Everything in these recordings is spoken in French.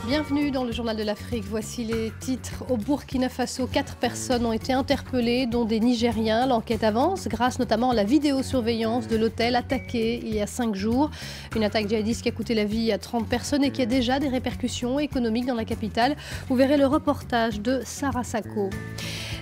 Bienvenue dans le Journal de l'Afrique. Voici les titres. Au Burkina Faso, 4 personnes ont été interpellées, dont des Nigériens. L'enquête avance grâce notamment à la vidéosurveillance de l'hôtel attaqué il y a 5 jours. Une attaque djihadiste qui a coûté la vie à 30 personnes et qui a déjà des répercussions économiques dans la capitale. Vous verrez le reportage de Sarah Sako.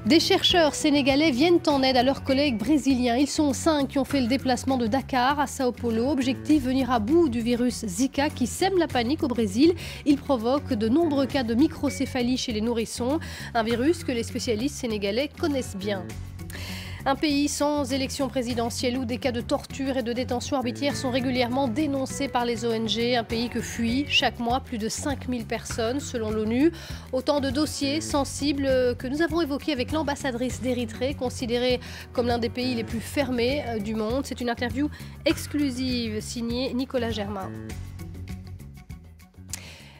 Des chercheurs sénégalais viennent en aide à leurs collègues brésiliens. Ils sont 5 qui ont fait le déplacement de Dakar à Sao Paulo. Objectif, venir à bout du virus Zika qui sème la panique au Brésil. Il provoque de nombreux cas de microcéphalie chez les nourrissons. Un virus que les spécialistes sénégalais connaissent bien. Un pays sans élection présidentielle où des cas de torture et de détention arbitraire sont régulièrement dénoncés par les ONG. Un pays que fuient chaque mois plus de 5000 personnes selon l'ONU. Autant de dossiers sensibles que nous avons évoqués avec l'ambassadrice d'Érythrée, considérée comme l'un des pays les plus fermés du monde. C'est une interview exclusive signée Nicolas Germain.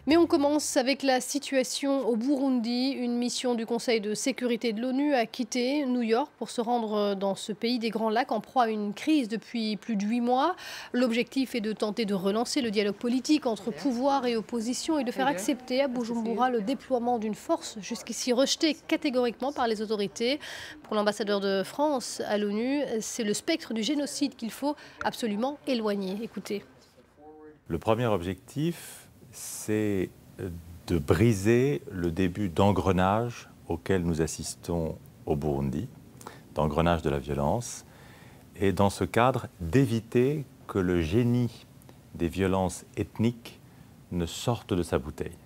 Mais on commence avec la situation au Burundi. Une mission du Conseil de sécurité de l'ONU a quitté New York pour se rendre dans ce pays des Grands Lacs en proie à une crise depuis plus de 8 mois. L'objectif est de tenter de relancer le dialogue politique entre pouvoir et opposition et de faire accepter à Bujumbura le déploiement d'une force jusqu'ici rejetée catégoriquement par les autorités. Pour l'ambassadeur de France à l'ONU, c'est le spectre du génocide qu'il faut absolument éloigner. Écoutez. Le premier objectif, c'est de briser le début d'engrenage auquel nous assistons au Burundi, d'engrenage de la violence, et dans ce cadre, d'éviter que le génie des violences ethniques ne sorte de sa bouteille.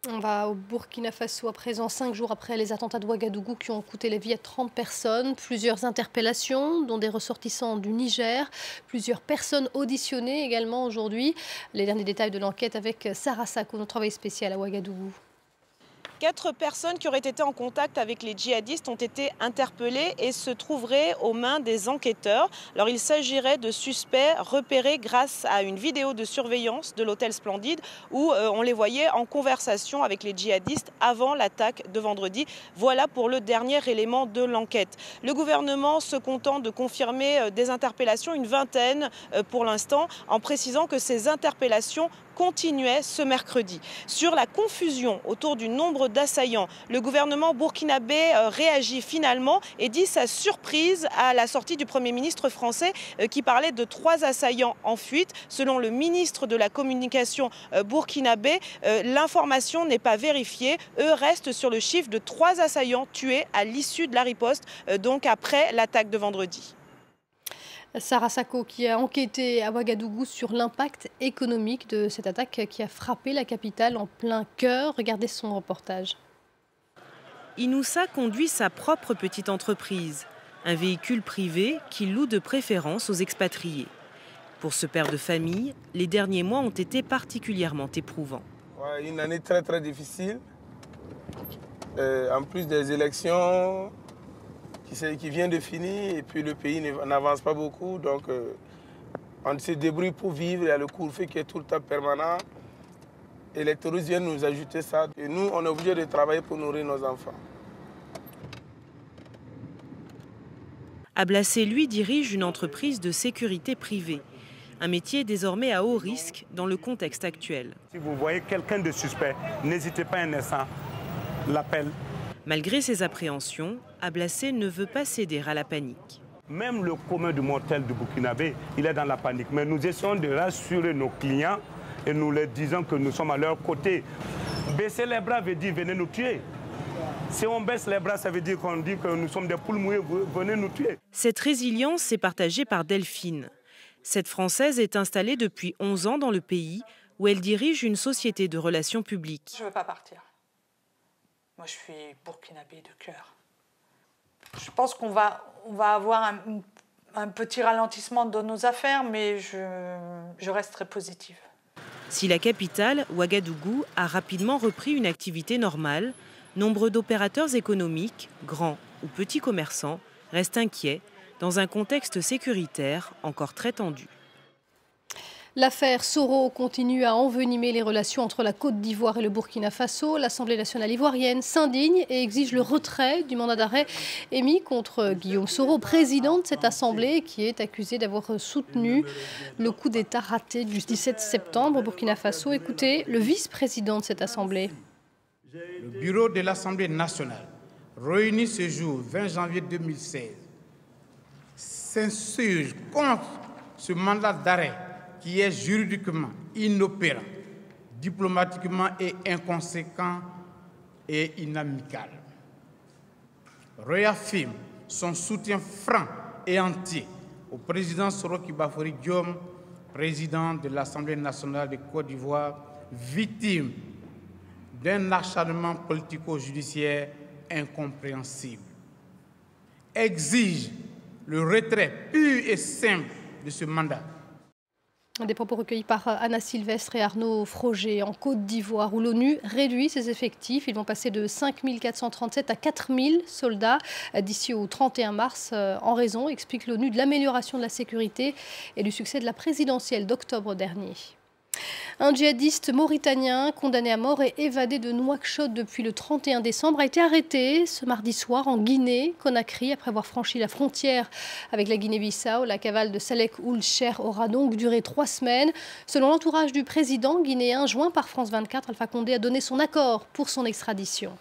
On va au Burkina Faso à présent, 5 jours après les attentats de Ouagadougou qui ont coûté la vie à 30 personnes. Plusieurs interpellations, dont des ressortissants du Niger. Plusieurs personnes auditionnées également aujourd'hui. Les derniers détails de l'enquête avec Sarah Sako, notre travail spécial à Ouagadougou. 4 personnes qui auraient été en contact avec les djihadistes ont été interpellées et se trouveraient aux mains des enquêteurs. Alors il s'agirait de suspects repérés grâce à une vidéo de surveillance de l'hôtel Splendide où on les voyait en conversation avec les djihadistes avant l'attaque de vendredi. Voilà pour le dernier élément de l'enquête. Le gouvernement se content de confirmer des interpellations, une vingtaine pour l'instant, en précisant que ces interpellations continuait ce mercredi. Sur la confusion autour du nombre d'assaillants, le gouvernement burkinabé réagit finalement et dit sa surprise à la sortie du Premier ministre français qui parlait de 3 assaillants en fuite. Selon le ministre de la Communication burkinabé, l'information n'est pas vérifiée. Eux restent sur le chiffre de 3 assaillants tués à l'issue de la riposte, donc après l'attaque de vendredi. Sarah Sako qui a enquêté à Ouagadougou sur l'impact économique de cette attaque qui a frappé la capitale en plein cœur. Regardez son reportage. Inoussa conduit sa propre petite entreprise, un véhicule privé qu'il loue de préférence aux expatriés. Pour ce père de famille, les derniers mois ont été particulièrement éprouvants. Ouais, une année très difficile. En plus des élections qui vient de finir et puis le pays n'avance pas beaucoup. Donc on se débrouille pour vivre. Il y a le couvre-feu qui est tout le temps permanent. Et les touristes viennent nous ajouter ça. Et nous, on est obligé de travailler pour nourrir nos enfants. Ablassé, lui, dirige une entreprise de sécurité privée. Un métier désormais à haut risque dans le contexte actuel. Si vous voyez quelqu'un de suspect, n'hésitez pas un instant, l'appel. Malgré ses appréhensions, Ablassé ne veut pas céder à la panique. Même le commun du mortel du Burkinabé, il est dans la panique. Mais nous essayons de rassurer nos clients et nous leur disons que nous sommes à leur côté. Baisser les bras veut dire venez nous tuer. Si on baisse les bras, ça veut dire qu'on dit que nous sommes des poules mouillées, venez nous tuer. Cette résilience est partagée par Delphine. Cette Française est installée depuis 11 ans dans le pays où elle dirige une société de relations publiques. Je ne veux pas partir. Moi, je suis burkinabé de cœur. Je pense qu'on va avoir un petit ralentissement dans nos affaires, mais je reste très positive. Si la capitale, Ouagadougou, a rapidement repris une activité normale, nombre d'opérateurs économiques, grands ou petits commerçants, restent inquiets dans un contexte sécuritaire encore très tendu. L'affaire Soro continue à envenimer les relations entre la Côte d'Ivoire et le Burkina Faso. L'Assemblée nationale ivoirienne s'indigne et exige le retrait du mandat d'arrêt émis contre Guillaume Soro, président de cette assemblée, qui est accusé d'avoir soutenu le coup d'État raté du 17 septembre au Burkina Faso. Écoutez le vice-président de cette assemblée. Le bureau de l'Assemblée nationale, réuni ce jour 20 janvier 2016, s'insurge contre ce mandat d'arrêt qui est juridiquement inopérant, diplomatiquement et inconséquent et inamical. Réaffirme son soutien franc et entier au président Soro Kibafori Diom, président de l'Assemblée nationale de Côte d'Ivoire, victime d'un acharnement politico-judiciaire incompréhensible. Exige le retrait pur et simple de ce mandat. Des propos recueillis par Anna Sylvestre et Arnaud Froger en Côte d'Ivoire, où l'ONU réduit ses effectifs. Ils vont passer de 5 437 à 4 000 soldats d'ici au 31 mars en raison, explique l'ONU, de l'amélioration de la sécurité et du succès de la présidentielle d'octobre dernier. Un djihadiste mauritanien condamné à mort et évadé de Nouakchott depuis le 31 décembre a été arrêté ce mardi soir en Guinée-Conakry après avoir franchi la frontière avec la Guinée-Bissau. La cavale de Salek Ould Cheikh aura donc duré 3 semaines. Selon l'entourage du président guinéen joint par France 24, Alpha Condé a donné son accord pour son extradition.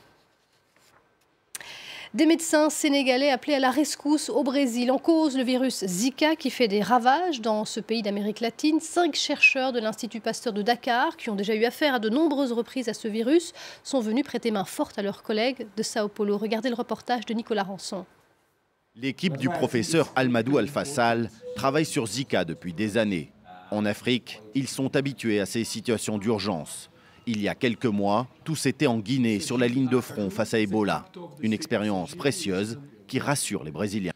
Des médecins sénégalais appelés à la rescousse au Brésil. En cause, le virus Zika qui fait des ravages dans ce pays d'Amérique latine. 5 chercheurs de l'Institut Pasteur de Dakar, qui ont déjà eu affaire à de nombreuses reprises à ce virus, sont venus prêter main forte à leurs collègues de Sao Paulo. Regardez le reportage de Nicolas Rançon. L'équipe du professeur Almadou Alfassal travaille sur Zika depuis des années. En Afrique, ils sont habitués à ces situations d'urgence. Il y a quelques mois, tous étaient en Guinée sur la ligne de front face à Ebola. Une expérience précieuse qui rassure les Brésiliens.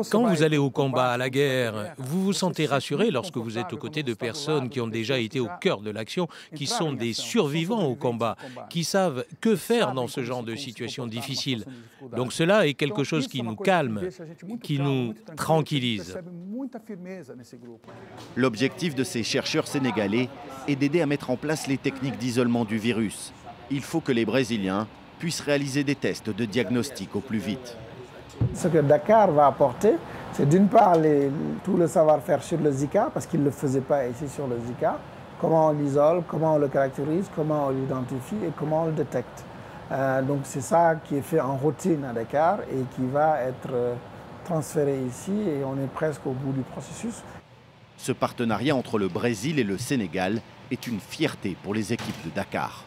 Quand vous allez au combat, à la guerre, vous vous sentez rassuré lorsque vous êtes aux côtés de personnes qui ont déjà été au cœur de l'action, qui sont des survivants au combat, qui savent que faire dans ce genre de situation difficile. Donc cela est quelque chose qui nous calme, qui nous tranquillise. L'objectif de ces chercheurs sénégalais est d'aider à mettre en place les techniques d'isolement du virus. Il faut que les Brésiliens puissent réaliser des tests de diagnostic au plus vite. Ce que Dakar va apporter, c'est d'une part tout le savoir-faire sur le Zika, parce qu'il ne le faisait pas ici sur le Zika. Comment on l'isole, comment on le caractérise, comment on l'identifie et comment on le détecte. Donc c'est ça qui est fait en routine à Dakar et qui va être transféré ici et on est presque au bout du processus. Ce partenariat entre le Brésil et le Sénégal est une fierté pour les équipes de Dakar.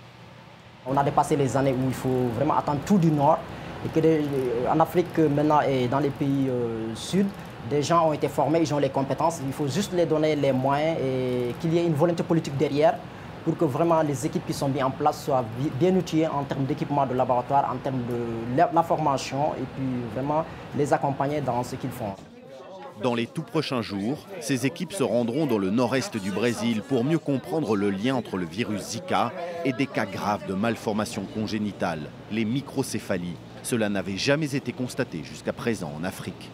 On a dépassé les années où il faut vraiment attendre tout du nord. Et qu'en Afrique maintenant et dans les pays sud, des gens ont été formés, ils ont les compétences. Il faut juste les donner les moyens et qu'il y ait une volonté politique derrière pour que vraiment les équipes qui sont bien en place soient bien outillées en termes d'équipement de laboratoire, en termes de la formation et puis vraiment les accompagner dans ce qu'ils font. Dans les tout prochains jours, ces équipes se rendront dans le nord-est du Brésil pour mieux comprendre le lien entre le virus Zika et des cas graves de malformations congénitales, les microcéphalies. Cela n'avait jamais été constaté jusqu'à présent en Afrique.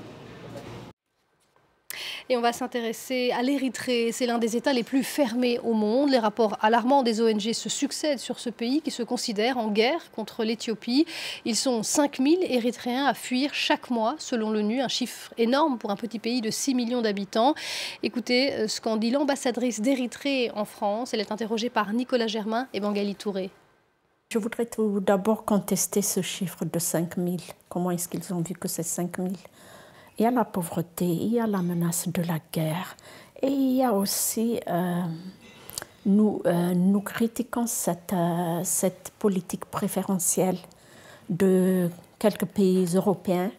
Et on va s'intéresser à l'Érythrée. C'est l'un des États les plus fermés au monde. Les rapports alarmants des ONG se succèdent sur ce pays qui se considère en guerre contre l'Éthiopie. Ils sont 5 000 Érythréens à fuir chaque mois, selon l'ONU. Un chiffre énorme pour un petit pays de 6 millions d'habitants. Écoutez ce qu'en dit l'ambassadrice d'Érythrée en France. Elle est interrogée par Nicolas Germain et Bengali Touré. Je voudrais tout d'abord contester ce chiffre de 5 000. Comment est-ce qu'ils ont vu que c'est 5 000 ? Il y a la pauvreté, il y a la menace de la guerre. Et il y a aussi, nous critiquons cette politique préférentielle de quelques pays européens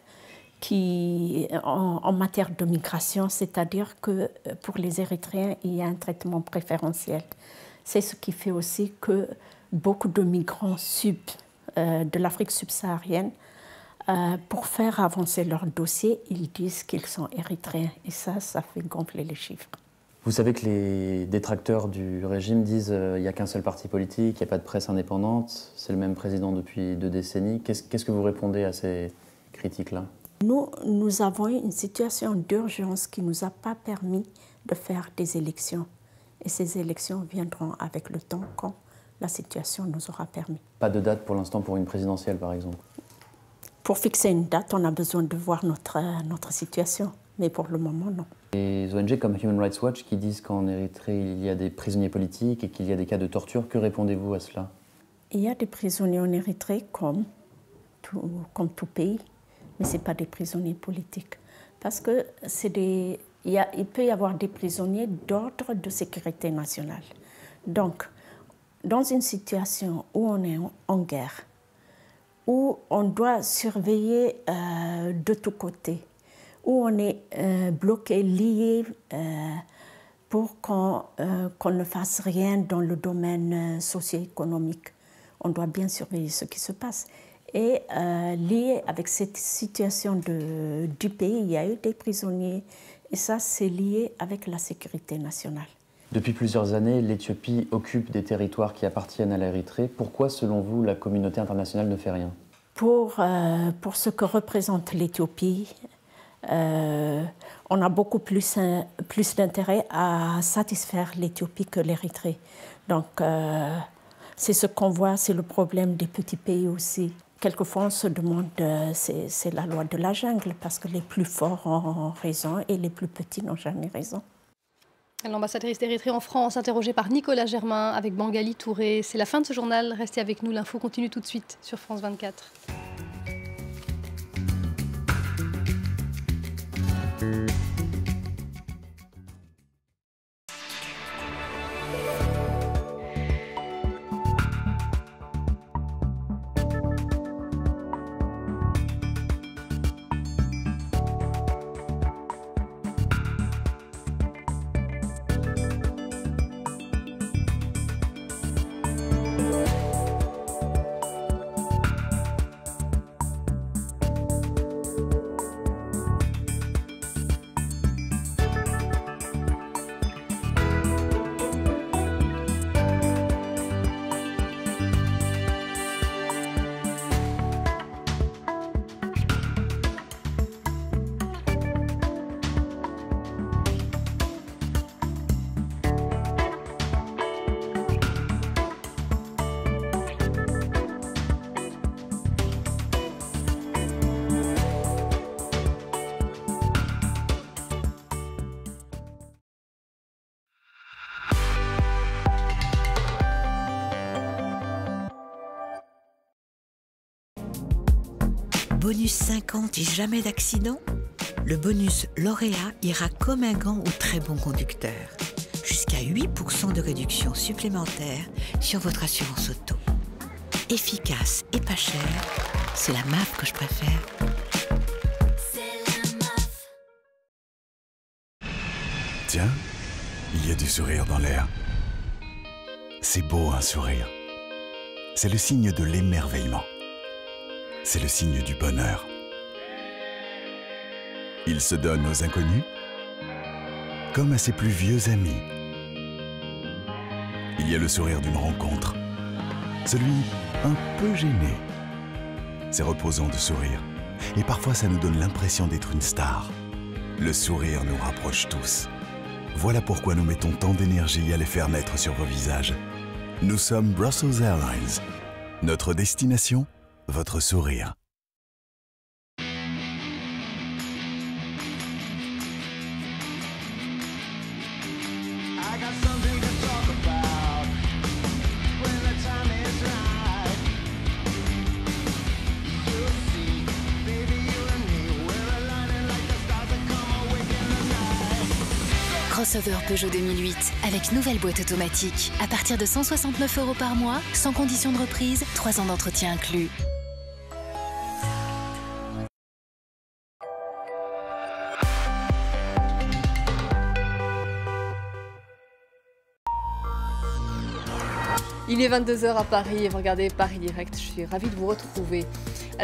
qui, en matière de migration, c'est-à-dire que pour les Érythréens, il y a un traitement préférentiel. C'est ce qui fait aussi que beaucoup de migrants de l'Afrique subsaharienne, pour faire avancer leur dossier, ils disent qu'ils sont érythréens. Et ça fait gonfler les chiffres. Vous savez que les détracteurs du régime disent qu'il n'y a qu'un seul parti politique, il n'y a pas de presse indépendante, c'est le même président depuis 2 décennies. Qu'est-ce que vous répondez à ces critiques-là ? Nous avons une situation d'urgence qui ne nous a pas permis de faire des élections. Et ces élections viendront avec le temps quand la situation nous aura permis. Pas de date pour l'instant pour une présidentielle, par exemple? Pour fixer une date, on a besoin de voir notre situation. Mais pour le moment, non. Les ONG comme Human Rights Watch qui disent qu'en Érythrée, il y a des prisonniers politiques et qu'il y a des cas de torture, que répondez-vous à cela? Il y a des prisonniers en Érythrée comme tout pays, mais ce n'est pas des prisonniers politiques. Parce que il peut y avoir des prisonniers d'ordre de sécurité nationale. Donc, dans une situation où on est en guerre, où on doit surveiller de tous côtés, où on est bloqué, lié pour qu'on ne fasse rien dans le domaine socio-économique. On doit bien surveiller ce qui se passe. Et lié avec cette situation du pays, il y a eu des prisonniers, et ça, c'est lié avec la sécurité nationale. Depuis plusieurs années, l'Éthiopie occupe des territoires qui appartiennent à l'Érythrée. Pourquoi, selon vous, la communauté internationale ne fait rien? Pour ce que représente l'Éthiopie, on a beaucoup plus d'intérêt à satisfaire l'Éthiopie que l'Érythrée. Donc, c'est ce qu'on voit, c'est le problème des petits pays aussi. Quelquefois, on se demande, c'est la loi de la jungle, parce que les plus forts ont raison et les plus petits n'ont jamais raison. L'ambassadrice d'Érythrée en France, interrogée par Nicolas Germain avec Bangali Touré. C'est la fin de ce journal. Restez avec nous, l'info continue tout de suite sur France 24. Bonus 50 et jamais d'accident? Le bonus lauréat ira comme un gant aux très bons conducteurs. Jusqu'à 8% de réduction supplémentaire sur votre assurance auto. Efficace et pas cher, c'est la MAF que je préfère. Tiens, il y a du sourire dans l'air. C'est beau un sourire. C'est le signe de l'émerveillement. C'est le signe du bonheur. Il se donne aux inconnus comme à ses plus vieux amis. Il y a le sourire d'une rencontre, celui un peu gêné. C'est reposant de sourire et parfois ça nous donne l'impression d'être une star. Le sourire nous rapproche tous. Voilà pourquoi nous mettons tant d'énergie à les faire naître sur vos visages. Nous sommes Brussels Airlines. Notre destination, votre sourire. Crossover Peugeot 2008 avec nouvelle boîte automatique. À partir de 169 € par mois, sans condition de reprise, 3 ans d'entretien inclus. Il est 22h à Paris et vous regardez Paris Direct. Je suis ravie de vous retrouver.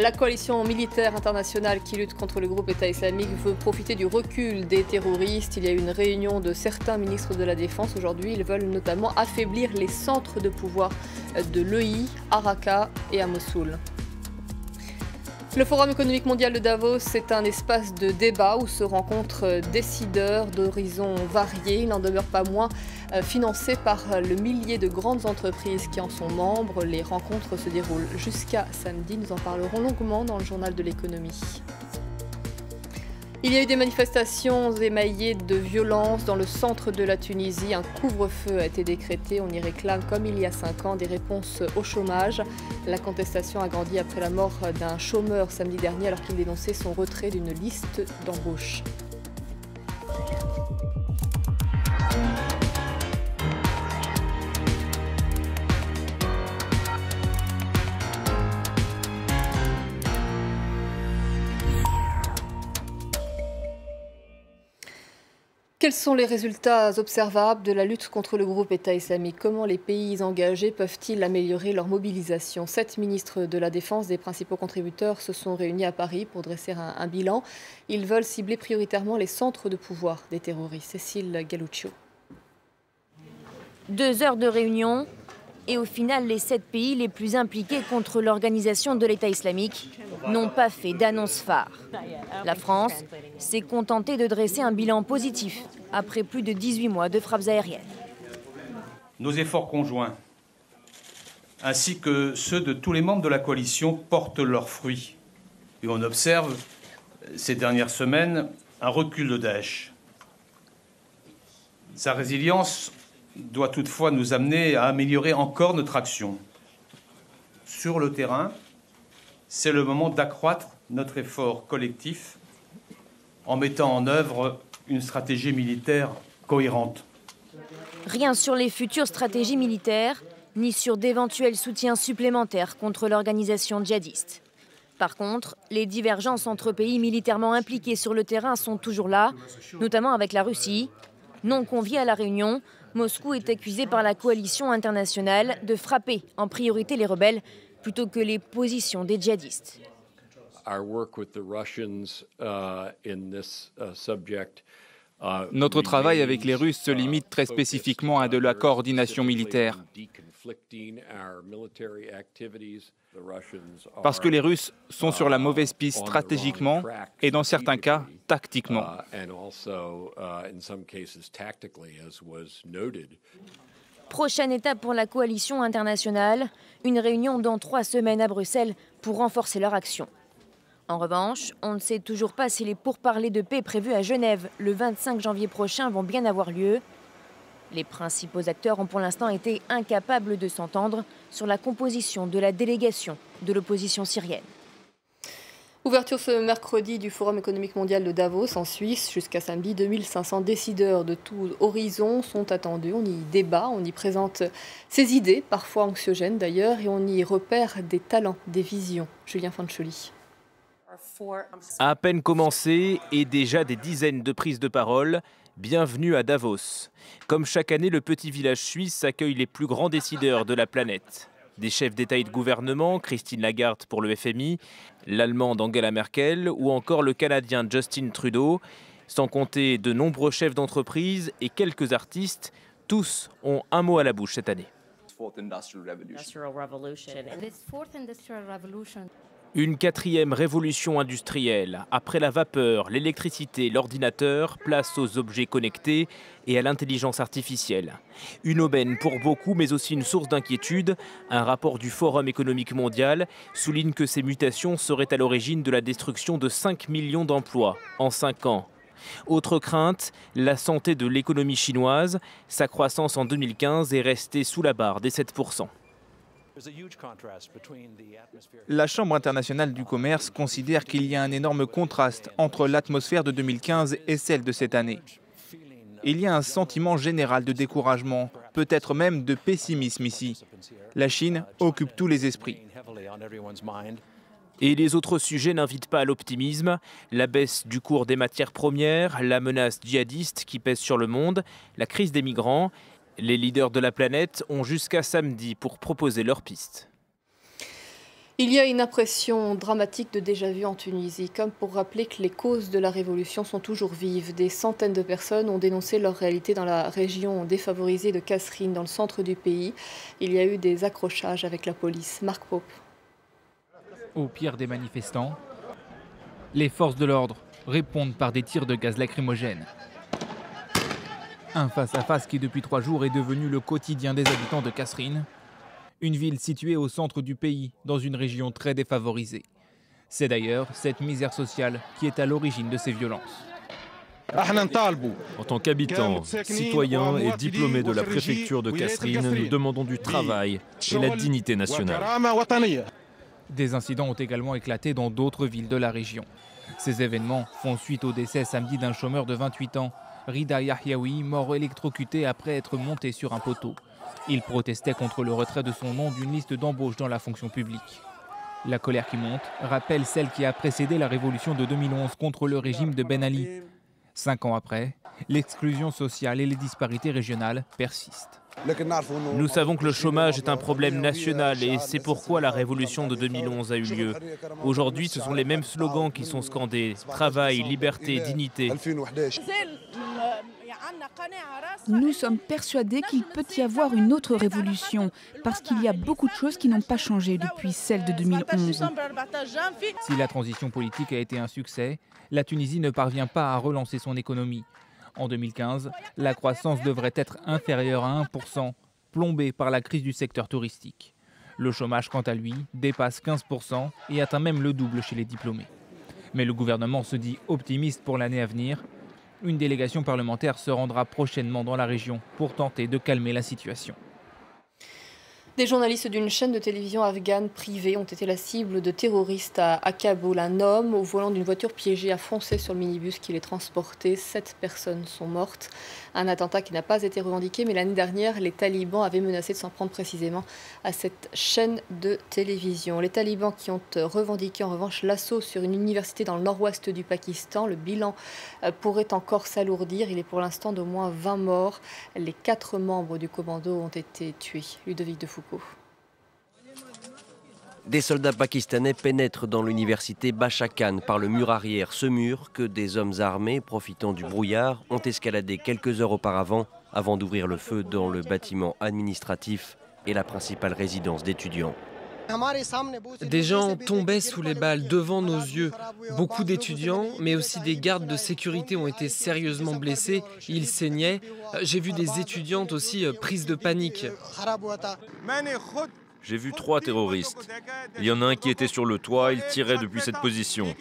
La coalition militaire internationale qui lutte contre le groupe État islamique veut profiter du recul des terroristes. Il y a eu une réunion de certains ministres de la Défense aujourd'hui. Ils veulent notamment affaiblir les centres de pouvoir de l'EI, à Raqqa et à Mossoul. Le Forum économique mondial de Davos, c'est un espace de débat où se rencontrent décideurs d'horizons variés. Il n'en demeure pas moins financé par le millier de grandes entreprises qui en sont membres. Les rencontres se déroulent jusqu'à samedi. Nous en parlerons longuement dans le journal de l'économie. Il y a eu des manifestations émaillées de violence dans le centre de la Tunisie. Un couvre-feu a été décrété. On y réclame, comme il y a 5 ans, des réponses au chômage. La contestation a grandi après la mort d'un chômeur samedi dernier alors qu'il dénonçait son retrait d'une liste d'embauche. Quels sont les résultats observables de la lutte contre le groupe État islamique? Comment les pays engagés peuvent-ils améliorer leur mobilisation? 7 ministres de la Défense des principaux contributeurs se sont réunis à Paris pour dresser un bilan. Ils veulent cibler prioritairement les centres de pouvoir des terroristes. Cécile Galluccio. 2 heures de réunion et au final, les 7 pays les plus impliqués contre l'organisation de l'État islamique n'ont pas fait d'annonce phare. La France s'est contentée de dresser un bilan positif après plus de 18 mois de frappes aériennes. Nos efforts conjoints, ainsi que ceux de tous les membres de la coalition, portent leurs fruits. Et on observe, ces dernières semaines, un recul de Daesh. Sa résilience doit toutefois nous amener à améliorer encore notre action. Sur le terrain, c'est le moment d'accroître notre effort collectif en mettant en œuvre une stratégie militaire cohérente. Rien sur les futures stratégies militaires, ni sur d'éventuels soutiens supplémentaires contre l'organisation djihadiste. Par contre, les divergences entre pays militairement impliqués sur le terrain sont toujours là, notamment avec la Russie. Non conviée à la réunion, Moscou est accusé par la coalition internationale de frapper en priorité les rebelles plutôt que les positions des djihadistes. Notre travail avec les Russes se limite très spécifiquement à de la coordination militaire. Parce que les Russes sont sur la mauvaise piste stratégiquement et dans certains cas tactiquement. Prochaine étape pour la coalition internationale, une réunion dans 3 semaines à Bruxelles pour renforcer leur action. En revanche, on ne sait toujours pas si les pourparlers de paix prévus à Genève le 25 janvier prochain vont bien avoir lieu. Les principaux acteurs ont pour l'instant été incapables de s'entendre sur la composition de la délégation de l'opposition syrienne. Ouverture ce mercredi du Forum économique mondial de Davos en Suisse. Jusqu'à samedi, 2500 décideurs de tous horizons sont attendus. On y débat, on y présente ses idées, parfois anxiogènes d'ailleurs, et on y repère des talents, des visions. Julien Fancholi. À peine commencé et déjà des dizaines de prises de parole. Bienvenue à Davos. Comme chaque année, le petit village suisse accueille les plus grands décideurs de la planète. Des chefs d'État et de gouvernement, Christine Lagarde pour le FMI, l'Allemande Angela Merkel ou encore le Canadien Justin Trudeau, sans compter de nombreux chefs d'entreprise et quelques artistes. Tous ont un mot à la bouche cette année. Une 4e révolution industrielle. Après la vapeur, l'électricité, l'ordinateur, place aux objets connectés et à l'intelligence artificielle. Une aubaine pour beaucoup, mais aussi une source d'inquiétude. Un rapport du Forum économique mondial souligne que ces mutations seraient à l'origine de la destruction de 5 millions d'emplois en 5 ans. Autre crainte, la santé de l'économie chinoise. Sa croissance en 2015 est restée sous la barre des 7%. La Chambre internationale du commerce considère qu'il y a un énorme contraste entre l'atmosphère de 2015 et celle de cette année. Il y a un sentiment général de découragement, peut-être même de pessimisme ici. La Chine occupe tous les esprits. Et les autres sujets n'invitent pas à l'optimisme. La baisse du cours des matières premières, la menace djihadiste qui pèse sur le monde, la crise des migrants. Les leaders de la planète ont jusqu'à samedi pour proposer leurs pistes. Il y a une impression dramatique de déjà-vu en Tunisie, comme pour rappeler que les causes de la révolution sont toujours vives. Des centaines de personnes ont dénoncé leur réalité dans la région défavorisée de Kasserine, dans le centre du pays. Il y a eu des accrochages avec la police. Marc Pope. aux pierres des manifestants. Les forces de l'ordre répondent par des tirs de gaz lacrymogène. Un face-à-face qui depuis 3 jours est devenu le quotidien des habitants de Kasserine, une ville située au centre du pays, dans une région très défavorisée. C'est d'ailleurs cette misère sociale qui est à l'origine de ces violences. En tant qu'habitants, citoyens et diplômés de la préfecture de Kasserine, nous demandons du travail et la dignité nationale. Des incidents ont également éclaté dans d'autres villes de la région. Ces événements font suite au décès samedi d'un chômeur de 28 ans, Rida Yahyaoui, mort électrocuté après être monté sur un poteau. Il protestait contre le retrait de son nom d'une liste d'embauche dans la fonction publique. La colère qui monte rappelle celle qui a précédé la révolution de 2011 contre le régime de Ben Ali. 5 ans après, l'exclusion sociale et les disparités régionales persistent. Nous savons que le chômage est un problème national et c'est pourquoi la révolution de 2011 a eu lieu. Aujourd'hui, ce sont les mêmes slogans qui sont scandés. Travail, liberté, dignité. Nous sommes persuadés qu'il peut y avoir une autre révolution parce qu'il y a beaucoup de choses qui n'ont pas changé depuis celle de 2011. Si la transition politique a été un succès, la Tunisie ne parvient pas à relancer son économie. En 2015, la croissance devrait être inférieure à 1%, plombée par la crise du secteur touristique. Le chômage, quant à lui, dépasse 15% et atteint même le double chez les diplômés. Mais le gouvernement se dit optimiste pour l'année à venir. Une délégation parlementaire se rendra prochainement dans la région pour tenter de calmer la situation. Des journalistes d'une chaîne de télévision afghane privée ont été la cible de terroristes à Kaboul. Un homme au volant d'une voiture piégée a foncé sur le minibus qui les transportait. 7 personnes sont mortes. Un attentat qui n'a pas été revendiqué, mais l'année dernière, les talibans avaient menacé de s'en prendre précisément à cette chaîne de télévision. Les talibans qui ont revendiqué en revanche l'assaut sur une université dans le nord-ouest du Pakistan. Le bilan pourrait encore s'alourdir. Il est pour l'instant d'au moins 20 morts. Les 4 membres du commando ont été tués. Ludovic de Foucault. Des soldats pakistanais pénètrent dans l'université Bachakan par le mur arrière, ce mur que des hommes armés, profitant du brouillard, ont escaladé quelques heures auparavant avant d'ouvrir le feu dans le bâtiment administratif et la principale résidence d'étudiants. Des gens tombaient sous les balles devant nos yeux. Beaucoup d'étudiants, mais aussi des gardes de sécurité ont été sérieusement blessés. Ils saignaient. J'ai vu des étudiantes aussi prises de panique. J'ai vu 3 terroristes. Il y en a un qui était sur le toit, il tirait depuis cette position.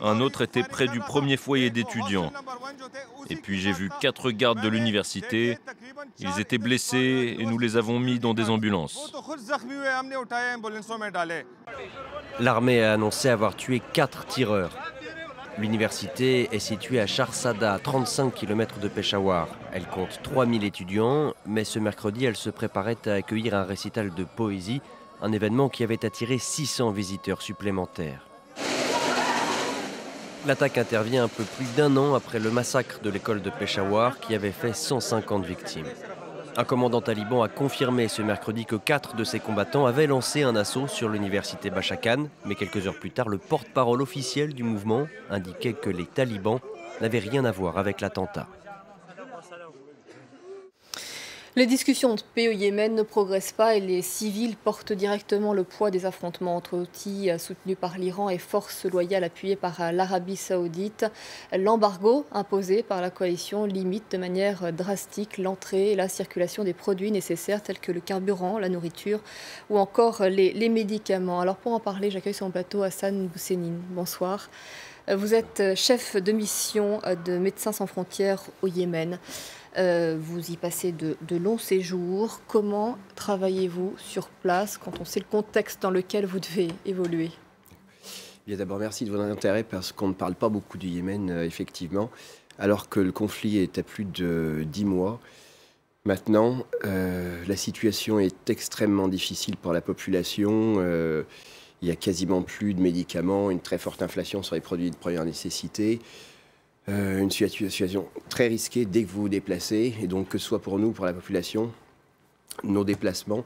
Un autre était près du premier foyer d'étudiants. Et puis j'ai vu 4 gardes de l'université. Ils étaient blessés et nous les avons mis dans des ambulances. L'armée a annoncé avoir tué 4 tireurs. L'université est située à Charsada, à 35 km de Peshawar. Elle compte 3000 étudiants, mais ce mercredi, elle se préparait à accueillir un récital de poésie, un événement qui avait attiré 600 visiteurs supplémentaires. L'attaque intervient un peu plus d'1 an après le massacre de l'école de Peshawar qui avait fait 150 victimes. Un commandant taliban a confirmé ce mercredi que 4 de ses combattants avaient lancé un assaut sur l'université Bachakan, mais quelques heures plus tard, le porte-parole officiel du mouvement indiquait que les talibans n'avaient rien à voir avec l'attentat. Les discussions de paix au Yémen ne progressent pas et les civils portent directement le poids des affrontements entre Houthis soutenus par l'Iran et forces loyales appuyées par l'Arabie saoudite. L'embargo imposé par la coalition limite de manière drastique l'entrée et la circulation des produits nécessaires tels que le carburant, la nourriture ou encore les médicaments. Alors pour en parler, j'accueille sur mon plateau Hassan Boussénine. Bonsoir. Vous êtes chef de mission de Médecins sans frontières au Yémen. Vous y passez de longs séjours. Comment travaillez-vous sur place quand on sait le contexte dans lequel vous devez évoluer? Bien, d'abord, merci de votre intérêt parce qu'on ne parle pas beaucoup du Yémen, effectivement, alors que le conflit est à plus de 10 mois. Maintenant, la situation est extrêmement difficile pour la population. Il y a quasiment plus de médicaments, une très forte inflation sur les produits de première nécessité. Une situation très risquée dès que vous vous déplacez, et donc que ce soit pour nous, pour la population, nos déplacements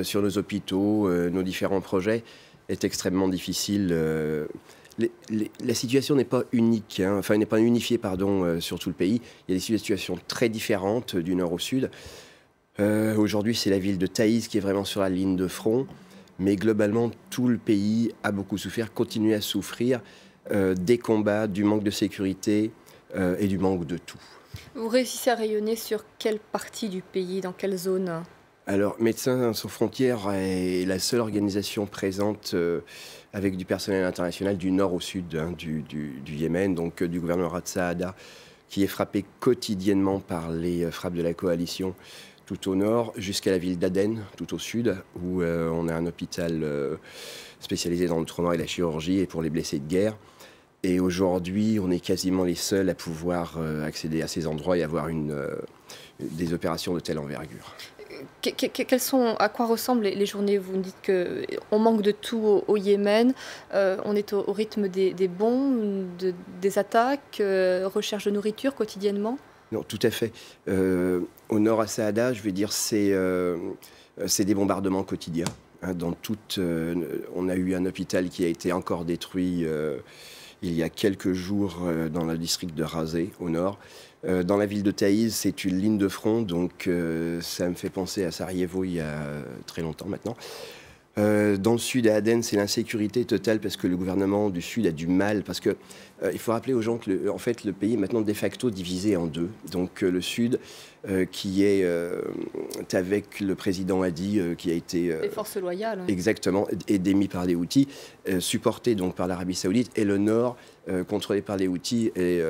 sur nos hôpitaux, nos différents projets, est extrêmement difficile. La situation n'est pas unique, enfin n'est pas unifiée sur tout le pays. Il y a des situations très différentes du nord au sud. Aujourd'hui, c'est la ville de Taïz qui est vraiment sur la ligne de front. Mais globalement, tout le pays a beaucoup souffert, continue à souffrir des combats, du manque de sécurité et du manque de tout. Vous réussissez à rayonner sur quelle partie du pays, dans quelle zone? Alors, Médecins sans frontières est la seule organisation présente avec du personnel international du nord au sud du Yémen, donc du gouvernement Rad Saada, qui est frappé quotidiennement par les frappes de la coalition tout au nord, jusqu'à la ville d'Aden, tout au sud, où on a un hôpital spécialisé dans le trauma et la chirurgie et pour les blessés de guerre. Et aujourd'hui, on est quasiment les seuls à pouvoir accéder à ces endroits et avoir des opérations de telle envergure. À quoi ressemblent les journées? Vous me dites qu'on manque de tout au Yémen, on est au rythme des bombes, des attaques, recherche de nourriture quotidiennement? Non, tout à fait. Au nord à Saada, je veux dire, c'est des bombardements quotidiens. On a eu un hôpital qui a été encore détruit il y a quelques jours dans le district de Razeh, au nord. Dans la ville de Taïz, c'est une ligne de front, donc ça me fait penser à Sarajevo il y a très longtemps maintenant. Dans le sud, à Aden, c'est l'insécurité totale parce que le gouvernement du sud a du mal. Parce que il faut rappeler aux gens que en fait, le pays est maintenant de facto divisé en deux. Donc le sud, qui est avec le président Hadi, qui a été... les forces loyales. Exactement, et démis par les Houthis, supporté donc par l'Arabie Saoudite, et le nord, contrôlé par les Houthis et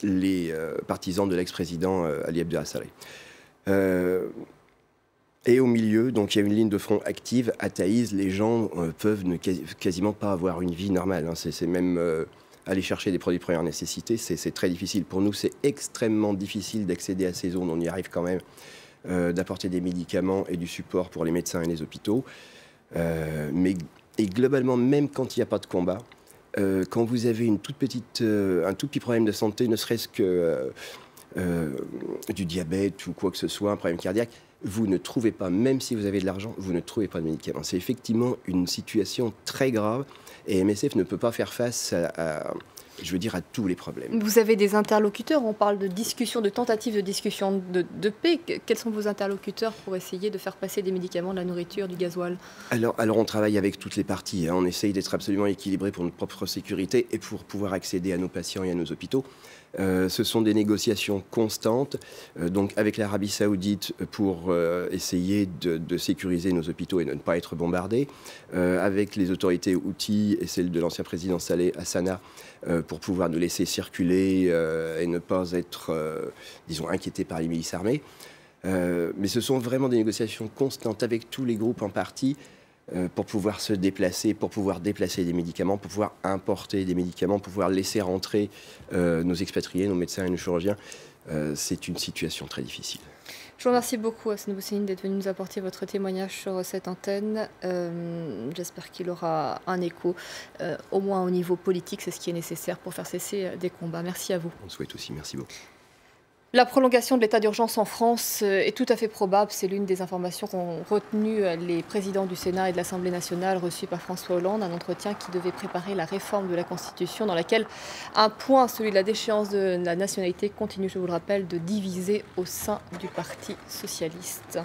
les partisans de l'ex-président Ali Abdel Saleh. Et au milieu, donc il y a une ligne de front active. À Taïz, les gens peuvent quasiment pas avoir une vie normale. C'est même aller chercher des produits de première nécessité, c'est très difficile. Pour nous, c'est extrêmement difficile d'accéder à ces zones. On y arrive quand même, d'apporter des médicaments et du support pour les médecins et les hôpitaux. Et globalement, même quand il n'y a pas de combat, quand vous avez un tout petit problème de santé, ne serait-ce que du diabète ou quoi que ce soit, un problème cardiaque, vous ne trouvez pas, même si vous avez de l'argent, vous ne trouvez pas de médicaments. C'est effectivement une situation très grave et MSF ne peut pas faire face à tous les problèmes. Vous avez des interlocuteurs, on parle de discussion, de tentative de discussion de paix. Quels sont vos interlocuteurs pour essayer de faire passer des médicaments, de la nourriture, du gasoil? Alors on travaille avec toutes les parties. On essaye d'être absolument équilibré pour notre propre sécurité et pour pouvoir accéder à nos patients et à nos hôpitaux. Ce sont des négociations constantes, donc avec l'Arabie Saoudite pour essayer de sécuriser nos hôpitaux et de ne pas être bombardés, avec les autorités Houthis et celles de l'ancien président Saleh à Sanaa pour pouvoir nous laisser circuler et ne pas être, inquiétés par les milices armées. Mais ce sont vraiment des négociations constantes avec tous les groupes en partie, pour pouvoir se déplacer, pour pouvoir déplacer des médicaments, pour pouvoir importer des médicaments, pour pouvoir laisser rentrer nos expatriés, nos médecins et nos chirurgiens. C'est une situation très difficile. Je vous remercie beaucoup, Hassan Bousseine, d'être venu nous apporter votre témoignage sur cette antenne. J'espère qu'il aura un écho, au moins au niveau politique. C'est ce qui est nécessaire pour faire cesser des combats. Merci à vous. On le souhaite aussi. Merci beaucoup. La prolongation de l'état d'urgence en France est tout à fait probable. C'est l'une des informations qu'ont retenues les présidents du Sénat et de l'Assemblée nationale reçus par François Hollande. Un entretien qui devait préparer la réforme de la Constitution dans laquelle un point, celui de la déchéance de la nationalité, continue, je vous le rappelle, de diviser au sein du Parti socialiste.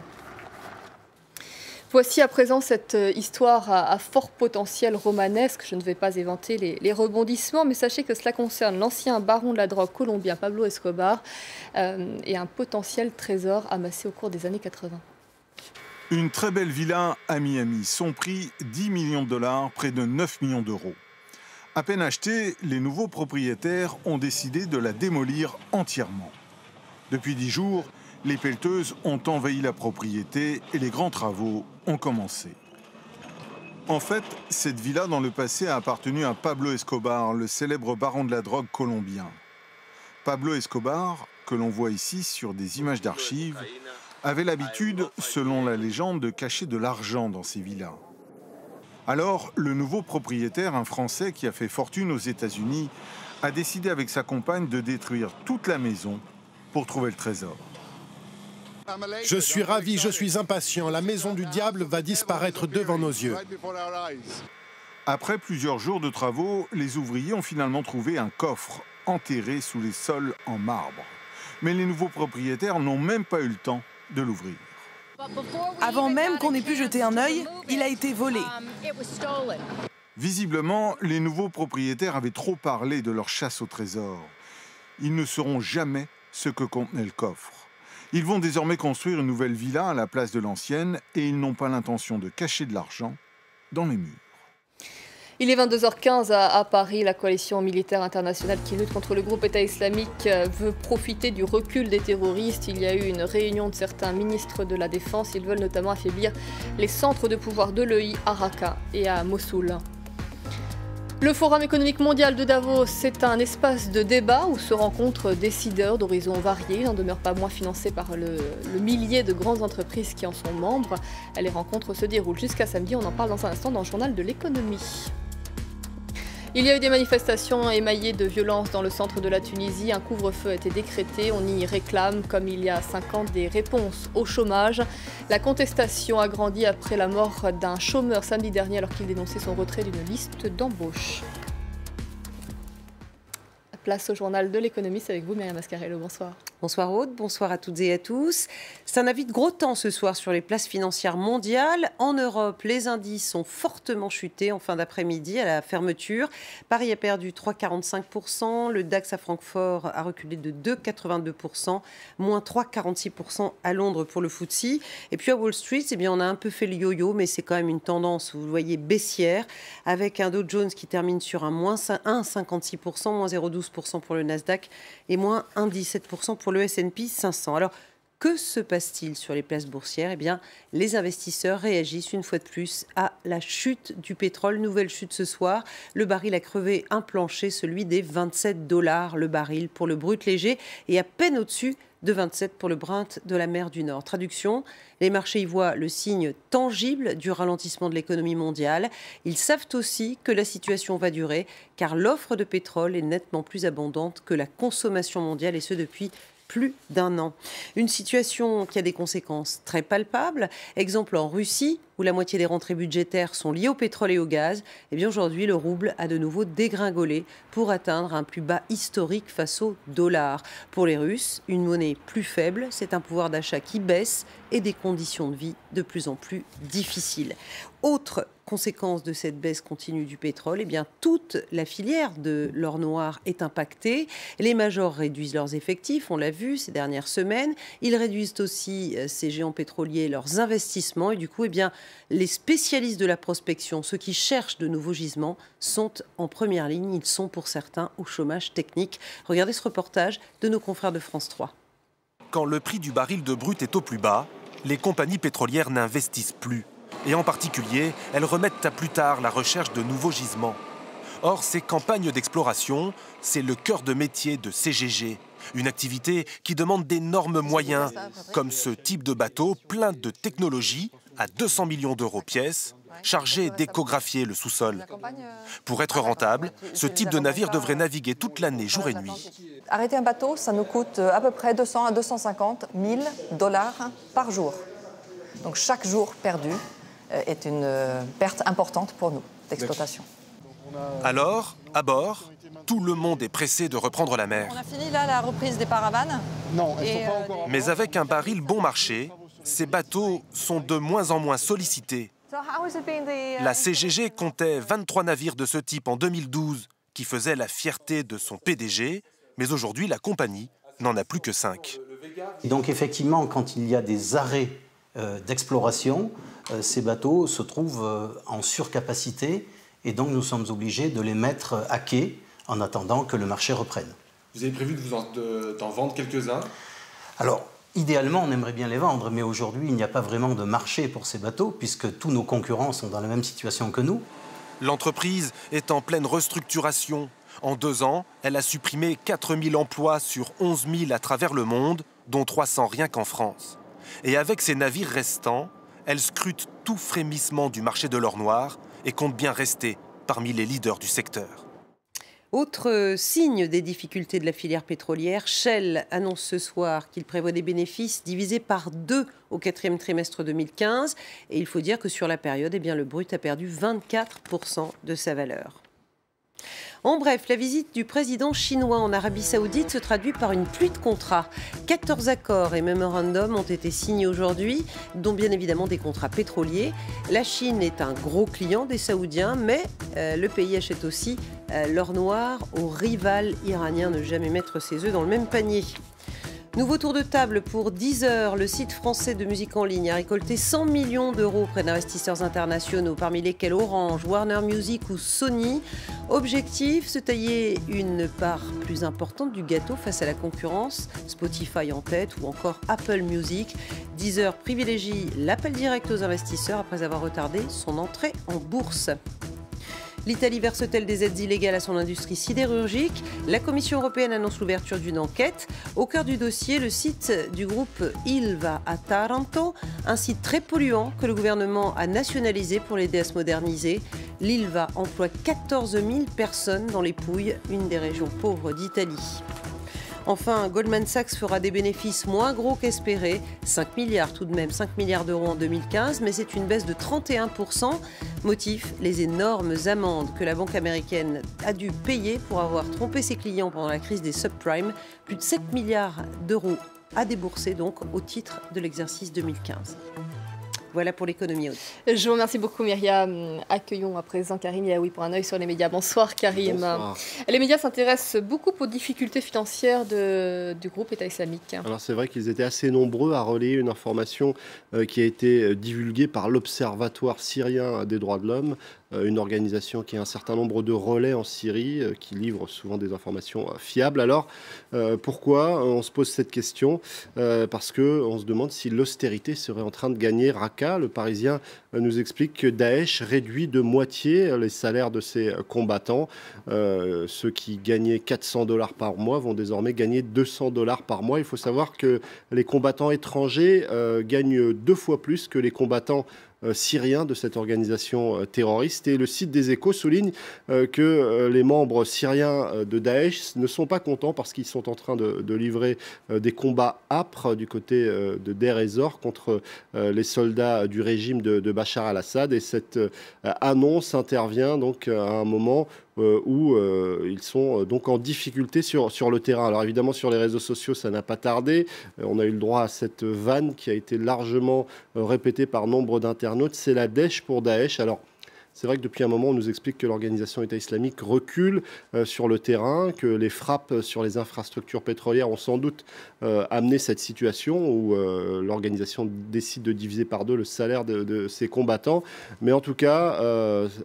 Voici à présent cette histoire à fort potentiel romanesque. Je ne vais pas éventer les rebondissements, mais sachez que cela concerne l'ancien baron de la drogue colombien Pablo Escobar et un potentiel trésor amassé au cours des années 80. Une très belle villa à Miami. Son prix, 10 millions de dollars, près de 9 millions d'euros. À peine achetée, les nouveaux propriétaires ont décidé de la démolir entièrement. Depuis 10 jours, les pelleteuses ont envahi la propriété et les grands travaux ont commencé. En fait, cette villa dans le passé a appartenu à Pablo Escobar, le célèbre baron de la drogue colombien. Pablo Escobar, que l'on voit ici sur des images d'archives, avait l'habitude, selon la légende, de cacher de l'argent dans ses villas. Alors, le nouveau propriétaire, un Français qui a fait fortune aux États-Unis, a décidé avec sa compagne de détruire toute la maison pour trouver le trésor. Je suis ravi, je suis impatient. La maison du diable va disparaître devant nos yeux. Après plusieurs jours de travaux, les ouvriers ont finalement trouvé un coffre enterré sous les sols en marbre. Mais les nouveaux propriétaires n'ont même pas eu le temps de l'ouvrir. Avant même qu'on ait pu jeter un œil, il a été volé. Visiblement, les nouveaux propriétaires avaient trop parlé de leur chasse au trésor. Ils ne sauront jamais ce que contenait le coffre. Ils vont désormais construire une nouvelle villa à la place de l'ancienne et ils n'ont pas l'intention de cacher de l'argent dans les murs. Il est 22h15 à Paris. La coalition militaire internationale qui lutte contre le groupe État islamique veut profiter du recul des terroristes. Il y a eu une réunion de certains ministres de la Défense. Ils veulent notamment affaiblir les centres de pouvoir de l'EI à Raqqa et à Mossoul. Le Forum économique mondial de Davos, c'est un espace de débat où se rencontrent décideurs d'horizons variés. Il n'en demeure pas moins financé par le millier de grandes entreprises qui en sont membres. Les rencontres se déroulent jusqu'à samedi. On en parle dans un instant dans le journal de l'économie. Il y a eu des manifestations émaillées de violence dans le centre de la Tunisie. Un couvre-feu a été décrété. On y réclame, comme il y a 5 ans, des réponses au chômage. La contestation a grandi après la mort d'un chômeur samedi dernier alors qu'il dénonçait son retrait d'une liste d'embauche. Place au journal de l'économie, c'est avec vous Myriam Mascarello, bonsoir. Bonsoir Aude, bonsoir à toutes et à tous. C'est un avis de gros temps ce soir sur les places financières mondiales. En Europe, les indices ont fortement chuté en fin d'après-midi à la fermeture. Paris a perdu 3,45%, le DAX à Francfort a reculé de 2,82%, moins 3,46% à Londres pour le FTSE. Et puis à Wall Street, eh bien, on a un peu fait le yo-yo, mais c'est quand même une tendance, vous le voyez, baissière, avec un Dow Jones qui termine sur un moins 1,56%, moins 0,12% pour le Nasdaq et moins 1,17% pour le S&P 500. Alors, que se passe-t-il sur les places boursières ? Eh bien, les investisseurs réagissent une fois de plus à la chute du pétrole. Nouvelle chute ce soir. Le baril a crevé un plancher, celui des $27 le baril pour le brut léger et à peine au-dessus de 27 pour le Brent de la mer du Nord. Traduction, les marchés y voient le signe tangible du ralentissement de l'économie mondiale. Ils savent aussi que la situation va durer car l'offre de pétrole est nettement plus abondante que la consommation mondiale et ce depuis plus d'1 an. Une situation qui a des conséquences très palpables. Exemple en Russie, où la moitié des rentrées budgétaires sont liées au pétrole et au gaz. Eh bien aujourd'hui, le rouble a de nouveau dégringolé pour atteindre un plus bas historique face au dollar. Pour les Russes, une monnaie plus faible, c'est un pouvoir d'achat qui baisse et des conditions de vie de plus en plus difficiles. Autre conséquence de cette baisse continue du pétrole, eh bien, toute la filière de l'or noir est impactée. Les majors réduisent leurs effectifs, on l'a vu ces dernières semaines. Ils réduisent aussi, ces géants pétroliers, leurs investissements. Et du coup, eh bien, les spécialistes de la prospection, ceux qui cherchent de nouveaux gisements, sont en première ligne. Ils sont pour certains au chômage technique. Regardez ce reportage de nos confrères de France 3. Quand le prix du baril de brut est au plus bas, les compagnies pétrolières n'investissent plus. Et en particulier, elles remettent à plus tard la recherche de nouveaux gisements. Or, ces campagnes d'exploration, c'est le cœur de métier de CGG, une activité qui demande d'énormes moyens, comme ce type de bateau plein de technologie à 200 millions d'euros pièce, chargé d'échographier le sous-sol. Pour être rentable, ce type de navire devrait naviguer toute l'année, jour et nuit. Arrêter un bateau, ça nous coûte à peu près 200 à 250 000 $ par jour. Donc chaque jour perdu est une perte importante pour nous d'exploitation. Alors, à bord, tout le monde est pressé de reprendre la mer. On a fini là la reprise des paravanes. Non, elles sont pas encore. Mais avec un baril bon marché, ces bateaux sont de moins en moins sollicités. La CGG comptait 23 navires de ce type en 2012 qui faisaient la fierté de son PDG, mais aujourd'hui la compagnie n'en a plus que 5. Donc effectivement, quand il y a des arrêts d'exploration, ces bateaux se trouvent en surcapacité et donc nous sommes obligés de les mettre à quai en attendant que le marché reprenne. Vous avez prévu d'en vendre quelques-uns ? Alors, idéalement, on aimerait bien les vendre, mais aujourd'hui, il n'y a pas vraiment de marché pour ces bateaux puisque tous nos concurrents sont dans la même situation que nous. L'entreprise est en pleine restructuration. En 2 ans, elle a supprimé 4000 emplois sur 11 000 à travers le monde, dont 300 rien qu'en France. Et avec ses navires restants, elle scrute tout frémissement du marché de l'or noir et compte bien rester parmi les leaders du secteur. Autre signe des difficultés de la filière pétrolière, Shell annonce ce soir qu'il prévoit des bénéfices divisés par 2 au 4e trimestre 2015. Et il faut dire que sur la période, eh bien, le brut a perdu 24% de sa valeur. En bref, la visite du président chinois en Arabie Saoudite se traduit par une pluie de contrats. 14 accords et mémorandums ont été signés aujourd'hui, dont bien évidemment des contrats pétroliers. La Chine est un gros client des Saoudiens, mais le pays achète aussi l'or noir au rival iranien. Ne jamais mettre ses œufs dans le même panier. Nouveau tour de table pour Deezer. Le site français de musique en ligne a récolté 100 millions d'euros auprès d'investisseurs internationaux, parmi lesquels Orange, Warner Music ou Sony. Objectif, se tailler une part plus importante du gâteau face à la concurrence, Spotify en tête ou encore Apple Music. Deezer privilégie l'appel direct aux investisseurs après avoir retardé son entrée en bourse. L'Italie verse-t-elle des aides illégales à son industrie sidérurgique? La Commission européenne annonce l'ouverture d'une enquête. Au cœur du dossier, le site du groupe Ilva à Taranto, un site très polluant que le gouvernement a nationalisé pour l'aider à se moderniser. L'Ilva emploie 14 000 personnes dans les Pouilles, une des régions pauvres d'Italie. Enfin, Goldman Sachs fera des bénéfices moins gros qu'espéré, 5 milliards tout de même, 5 milliards d'euros en 2015, mais c'est une baisse de 31%. Motif, les énormes amendes que la banque américaine a dû payer pour avoir trompé ses clients pendant la crise des subprimes. Plus de 7 milliards d'euros à débourser donc au titre de l'exercice 2015. Voilà pour l'économie. Je vous remercie beaucoup Myriam. Accueillons à présent Karim Yaoui pour un œil sur les médias. Bonsoir Karim. Bonsoir. Les médias s'intéressent beaucoup aux difficultés financières du groupe État islamique. Alors c'est vrai qu'ils étaient assez nombreux à relayer une information qui a été divulguée par l'Observatoire syrien des droits de l'homme, une organisation qui a un certain nombre de relais en Syrie, qui livre souvent des informations fiables. Alors, pourquoi on se pose cette question? Parce qu'on se demande si l'austérité serait en train de gagner Raqqa. Le Parisien nous explique que Daesh réduit de moitié les salaires de ses combattants. Ceux qui gagnaient 400 $ par mois vont désormais gagner 200 $ par mois. Il faut savoir que les combattants étrangers gagnent 2 fois plus que les combattants syriens de cette organisation terroriste. Et le site des Échos souligne que les membres syriens de Daesh ne sont pas contents parce qu'ils sont en train de livrer des combats âpres du côté de Deir ez-Zor contre les soldats du régime de Bachar al-Assad. Et cette annonce intervient donc à un moment où ils sont donc en difficulté sur le terrain. Alors évidemment sur les réseaux sociaux ça n'a pas tardé, on a eu le droit à cette vanne qui a été largement répétée par nombre d'internautes, c'est la dèche pour Daesh. Alors c'est vrai que depuis un moment, on nous explique que l'organisation État islamique recule sur le terrain, que les frappes sur les infrastructures pétrolières ont sans doute amené cette situation où l'organisation décide de diviser par 2 le salaire de ses combattants. Mais en tout cas,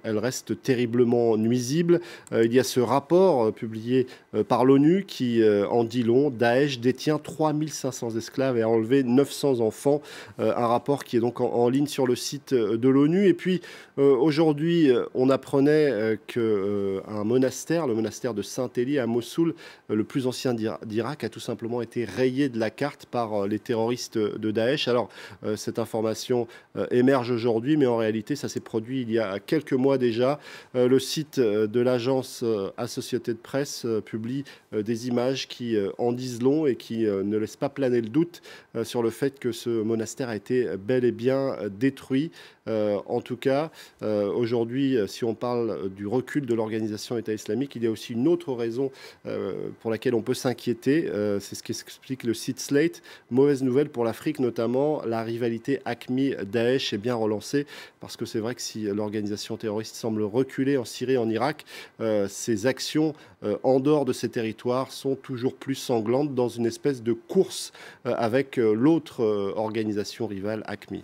elle reste terriblement nuisible. Il y a ce rapport publié par l'ONU qui en dit long. Daesh détient 3500 esclaves et a enlevé 900 enfants. Un rapport qui est donc en ligne sur le site de l'ONU. Et puis aujourd'hui, on apprenait qu'un monastère, le monastère de Saint-Élie à Mossoul, le plus ancien d'Irak, a tout simplement été rayé de la carte par les terroristes de Daesh. Alors, cette information émerge aujourd'hui, mais en réalité, ça s'est produit il y a quelques mois déjà. Le site de l'agence Associated Press publie des images qui en disent long et qui ne laissent pas planer le doute sur le fait que ce monastère a été bel et bien détruit. En tout cas, aujourd'hui, si on parle du recul de l'organisation État islamique, il y a aussi une autre raison pour laquelle on peut s'inquiéter. C'est ce qu'explique le site Slate. Mauvaise nouvelle pour l'Afrique, notamment la rivalité AQMI-Daesh est bien relancée, parce que c'est vrai que si l'organisation terroriste semble reculer en Syrie et en Irak, ses actions en dehors de ces territoires sont toujours plus sanglantes dans une espèce de course avec l'autre organisation rivale AQMI.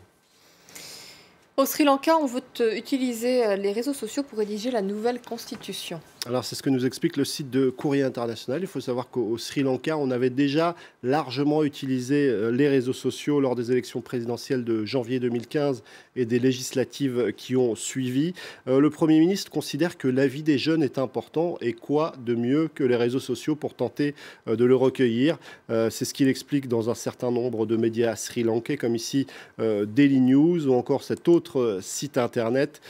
Au Sri Lanka, on veut utiliser les réseaux sociaux pour rédiger la nouvelle constitution. Alors c'est ce que nous explique le site de Courrier International. Il faut savoir qu'au Sri Lanka, on avait déjà largement utilisé les réseaux sociaux lors des élections présidentielles de janvier 2015 et des législatives qui ont suivi. Le Premier ministre considère que l'avis des jeunes est important, et quoi de mieux que les réseaux sociaux pour tenter de le recueillir. C'est ce qu'il explique dans un certain nombre de médias sri-lankais, comme ici Daily News ou encore cet autre site internet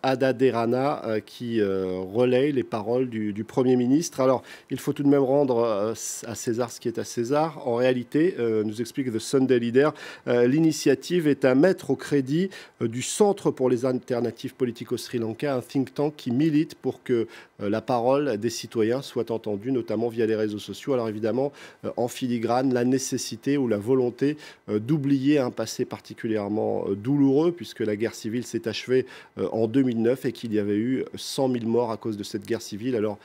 Adaderana qui relaye les paroles du Premier ministre. Alors, il faut tout de même rendre à César ce qui est à César. En réalité, nous explique The Sunday Leader, l'initiative est à mettre au crédit du Centre pour les alternatives politiques au Sri Lanka, un think tank qui milite pour que la parole des citoyens soit entendue, notamment via les réseaux sociaux. Alors évidemment, en filigrane, la nécessité ou la volonté d'oublier un passé particulièrement douloureux, puisque la guerre civile s'est achevée en 2009 et qu'il y avait eu 100 000 morts à cause de cette guerre civile. Alors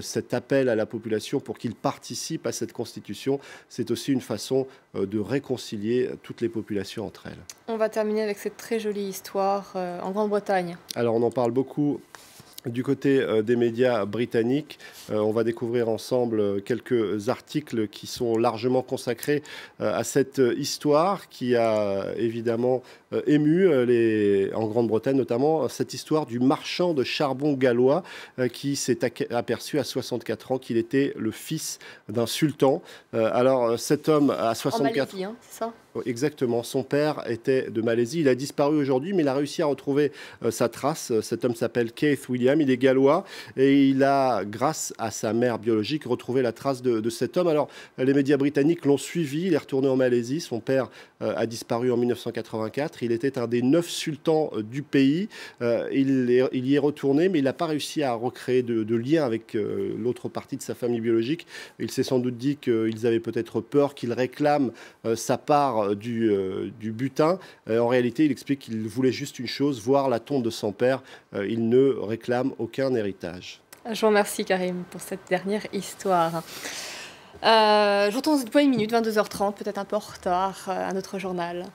cet appel à la population pour qu'ils participent à cette constitution, c'est aussi une façon de réconcilier toutes les populations entre elles. On va terminer avec cette très jolie histoire en Grande-Bretagne. Alors on en parle beaucoup du côté des médias britanniques. On va découvrir ensemble quelques articles qui sont largement consacrés à cette histoire qui a évidemment ému en Grande-Bretagne, notamment cette histoire du marchand de charbon gallois qui s'est aperçu à 64 ans qu'il était le fils d'un sultan. Alors cet homme à 64 ans... En Malaisie, c'est ça ? Exactement, son père était de Malaisie, il a disparu aujourd'hui, mais il a réussi à retrouver sa trace. Cet homme s'appelle Keith William, il est gallois et il a, grâce à sa mère biologique, retrouvé la trace de cet homme. Alors, les médias britanniques l'ont suivi, il est retourné en Malaisie, son père a disparu en 1984, il était un des 9 sultans du pays, il y est retourné, mais il n'a pas réussi à recréer de lien avec l'autre partie de sa famille biologique. Il s'est sans doute dit qu'ils avaient peut-être peur qu'il réclame sa part du butin. En réalité, il explique qu'il voulait juste une chose, voir la tombe de son père. Il ne réclame aucun héritage. Je vous remercie Karim pour cette dernière histoire. Je vous retrouve dans une poignée de minutes, 22h30, peut-être un peu en retard, à notre journal.